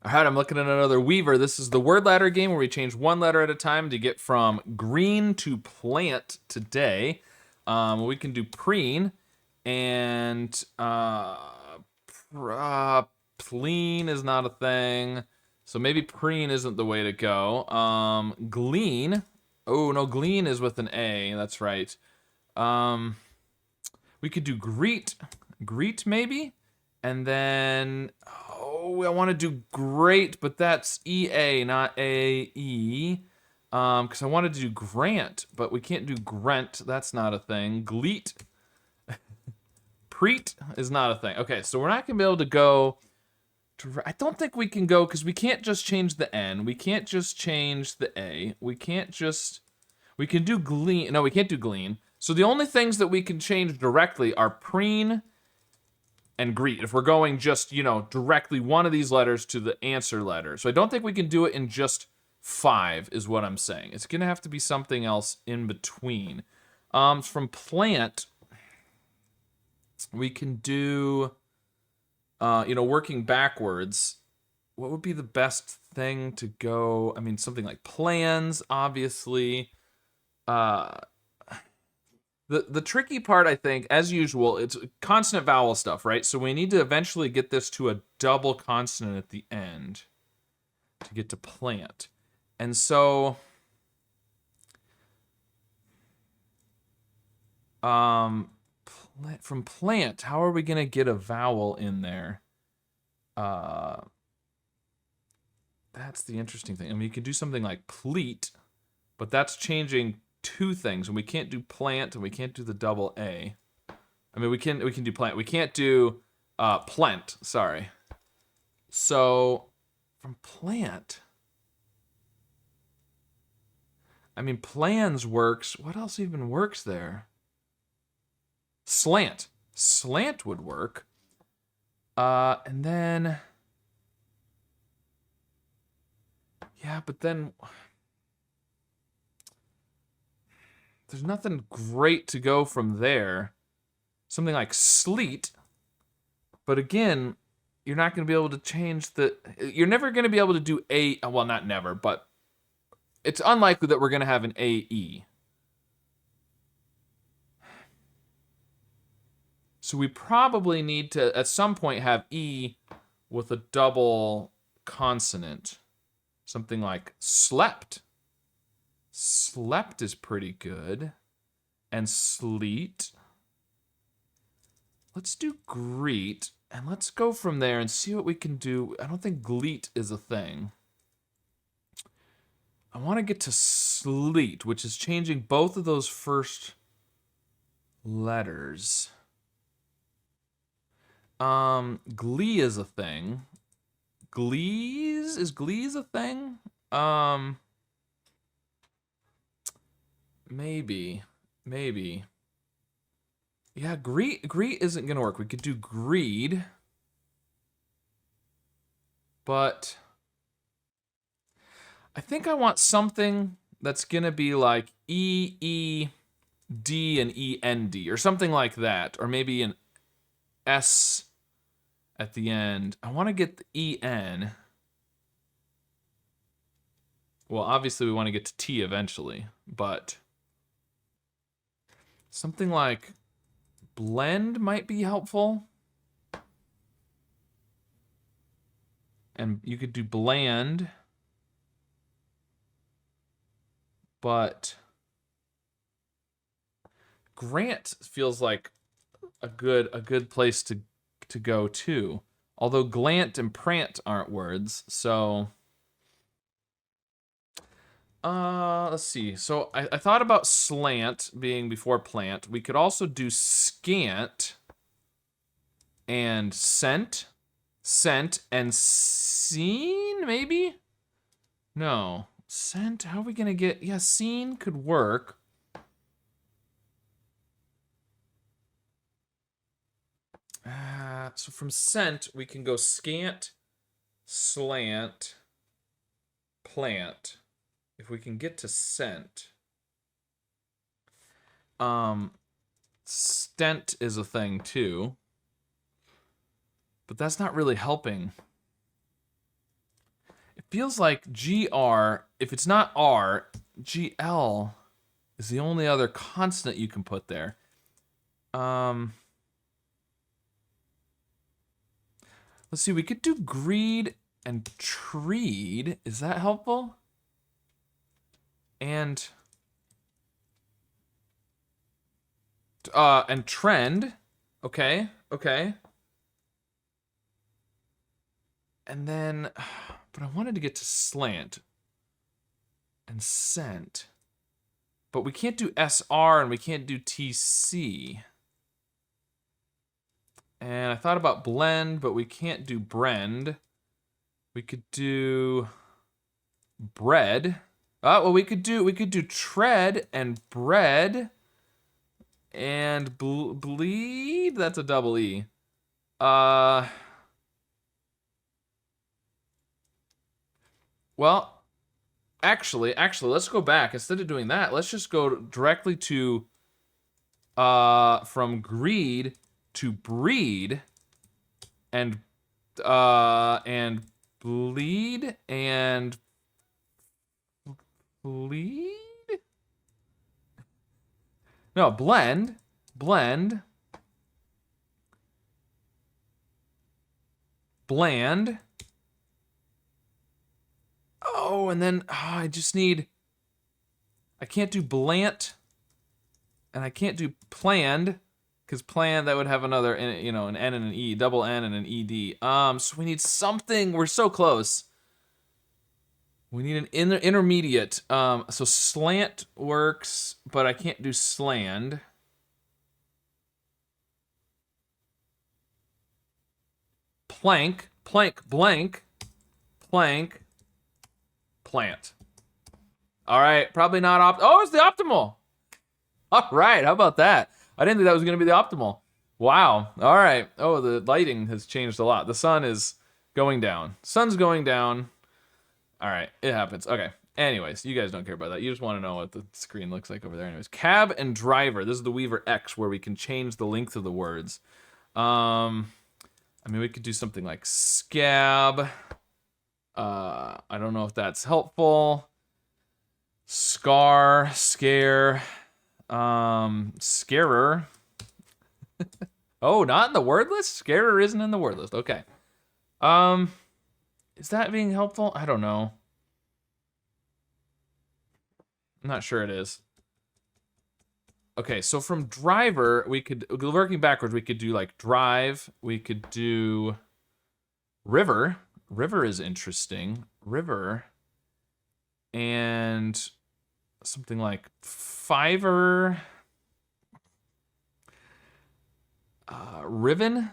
All right, I'm looking at another Weaver. This is the word ladder game where we change one letter at a time to get from green to plant today. We can do preen and pleen is not a thing. So maybe preen isn't the way to go. Glean. Oh, no, glean is with an A. That's right. Um, we could do greet. Greet, maybe? And then, oh, I want to do great, but that's EA, not AE. Because I wanted to do grant, but we can't do grant. That's not a thing. Gleet. Preet is not a thing. Okay, so we're not going to be able to go. I don't think we can go because we can't just change the N. We can't just change the A. We can't just. We can do glean. No, we can't do glean. So the only things that we can change directly are preen and greet. If we're going just, directly one of these letters to the answer letter. So I don't think we can do it in just 5 is what I'm saying. It's going to have to be something else in between. From plant, we can do, working backwards. What would be the best thing to go? I mean, something like plans, obviously. The tricky part, I think, as usual, it's consonant vowel stuff, right? So we need to eventually get this to a double consonant at the end to get to plant. And so, from plant, how are we gonna get a vowel in there? That's the interesting thing. I mean, you could do something like pleat, but that's changing 2 things, and we can't do plant, and we can't do the double A. I mean, we can do plant. We can't do plant. Sorry. So from plant, I mean, plans works. What else even works there? Slant. Slant would work. And then, yeah, but then there's nothing great to go from there. Something like sleet, but again, you're not going to be able to change you're never going to be able to do well, not never, but it's unlikely that we're going to have an AE. So we probably need to, at some point, have E with a double consonant. Something like slept. Slept is pretty good. And sleet. Let's do greet, and let's go from there and see what we can do. I don't think gleet is a thing. I want to get to sleet, which is changing both of those first letters. Glee is a thing. Glees? Is glees a thing? Maybe. Yeah, greet isn't gonna work. We could do greed, but I think I want something that's gonna be like EED and END or something like that, or maybe an S at the end. I want to get the EN. Well, obviously we want to get to T eventually, but something like blend might be helpful. And you could do bland, but grant feels like a good place to go too. Although glant and prant aren't words, so let's see. So I thought about slant being before plant. We could also do scant and sent and seen, maybe? No. Sent, how are we gonna get, yeah, seen could work. So from sent, we can go scant, slant, plant. If we can get to sent. Stent is a thing too. But that's not really helping. feels like GR, if it's not R, GL is the only other consonant you can put there. Let's see, we could do greed and treed. Is that helpful? And trend. Okay, okay. And then, but I wanted to get to slant and scent. But we can't do SR and we can't do TC. And I thought about blend, but we can't do brand. We could do bread. Well, we could do tread and bread and bleed. That's a double E. Well, actually, let's go back. Instead of doing that, let's just go directly to from greed to breed and bleed and bleed? No, blend, bland, oh, and then I just need, I can't do blant, and I can't do planned, because planned, that would have another, you know, an N and an E, double N and an ED. So we need something, we're so close. We need an intermediate. So slant works, but I can't do sland. Plank, blank, plank, plant. All right, probably not oh, it's the optimal. All right, how about that? I didn't think that was gonna be the optimal. Wow, all right. Oh, the lighting has changed a lot. The sun is going down. Sun's going down. All right, it happens. Okay, anyways, you guys don't care about that. You just wanna know what the screen looks like over there. Anyways, cab and driver. This is the Weaver X where we can change the length of the words. I mean, we could do something like scab. I don't know if that's helpful. Scar, scare, scarer. Oh, not in the word list? Scarer isn't in the word list. Okay. Is that being helpful? I don't know. I'm not sure it is. Okay, so from driver, we could, working backwards, we could do like drive. We could do river. River is interesting. River. And something like fiver. Riven.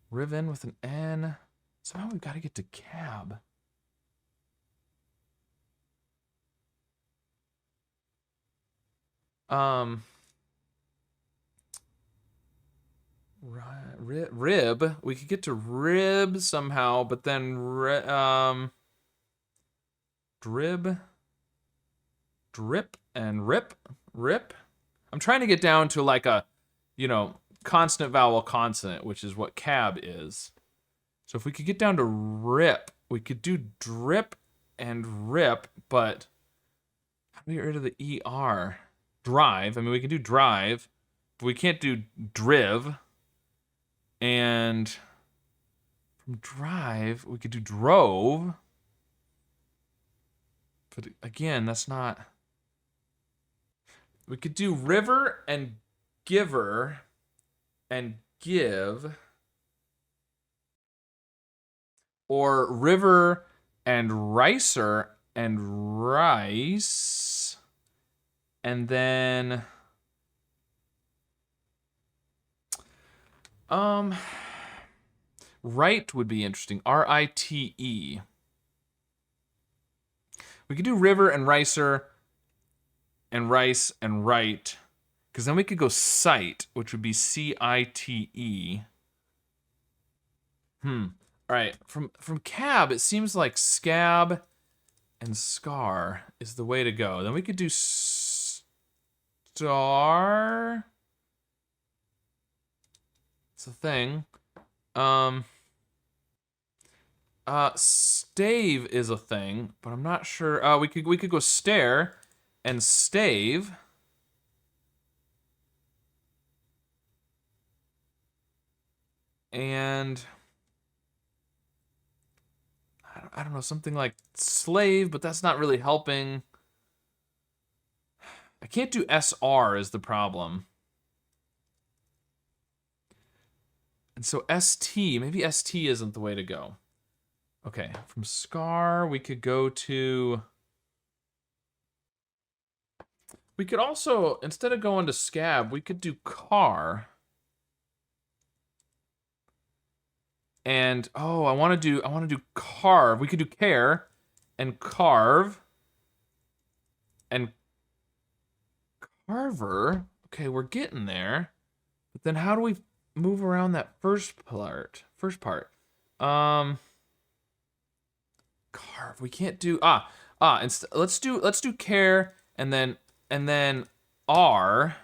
Riven with an N. Somehow we've got to get to cab. Rib. We could get to rib somehow, but then drib, drip, and rip. I'm trying to get down to like a, you know, consonant, vowel, consonant, which is what cab is. So if we could get down to rip, we could do drip and rip, but how do we get rid of the ER? Drive. I mean, we can do drive, but we can't do driv. And from drive, we could do drove. But again, that's not... We could do river and giver and give. Or river and ricer and rice. And then... Right would be interesting. R-I-T-E. We could do river and ricer and rice and right, because then we could go cite, which would be C-I-T-E. All right, from cab, it seems like scab and scar is the way to go. Then we could do star. It's a thing. stave is a thing, but I'm not sure. We could go stare and stave. And I don't know, something like slave, but that's not really helping. I can't do SR is the problem. And so ST, maybe ST isn't the way to go. Okay, from scar, we could go to... We could also, instead of going to scab, we could do car. And, oh, I want to do carve. We could do care and carve. And carver. Okay, we're getting there. But then how do we move around that first part? Carve. We can't do let's do care and then R.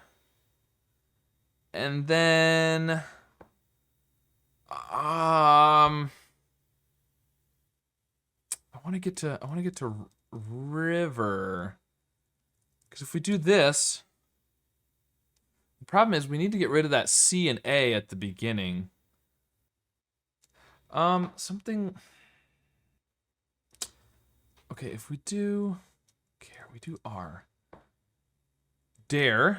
And then I want to get to river. Because if we do this, the problem is we need to get rid of that C and A at the beginning. Something. Okay, if we do care, we do R. Darer.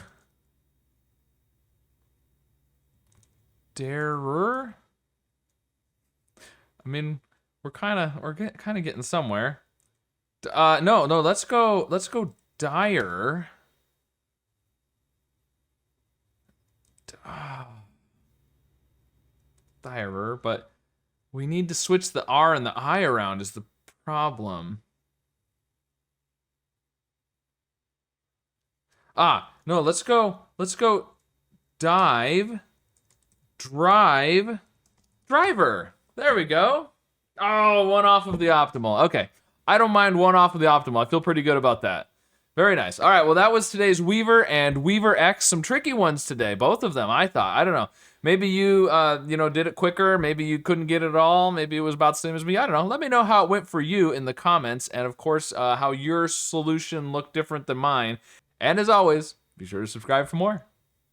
I mean, we're kind of getting somewhere. No, let's go dire. Direr, but we need to switch the R and the I around is the problem. No, let's go dive, drive, driver. There we go. Oh, one off of the optimal. Okay. I don't mind one off of the optimal. I feel pretty good about that. Very nice. All right, well, that was today's Weaver and Weaver X. Some tricky ones today, both of them, I thought. I don't know. Maybe you, did it quicker. Maybe you couldn't get it all. Maybe it was about the same as me. I don't know. Let me know how it went for you in the comments. And, of course, how your solution looked different than mine. And, as always, be sure to subscribe for more.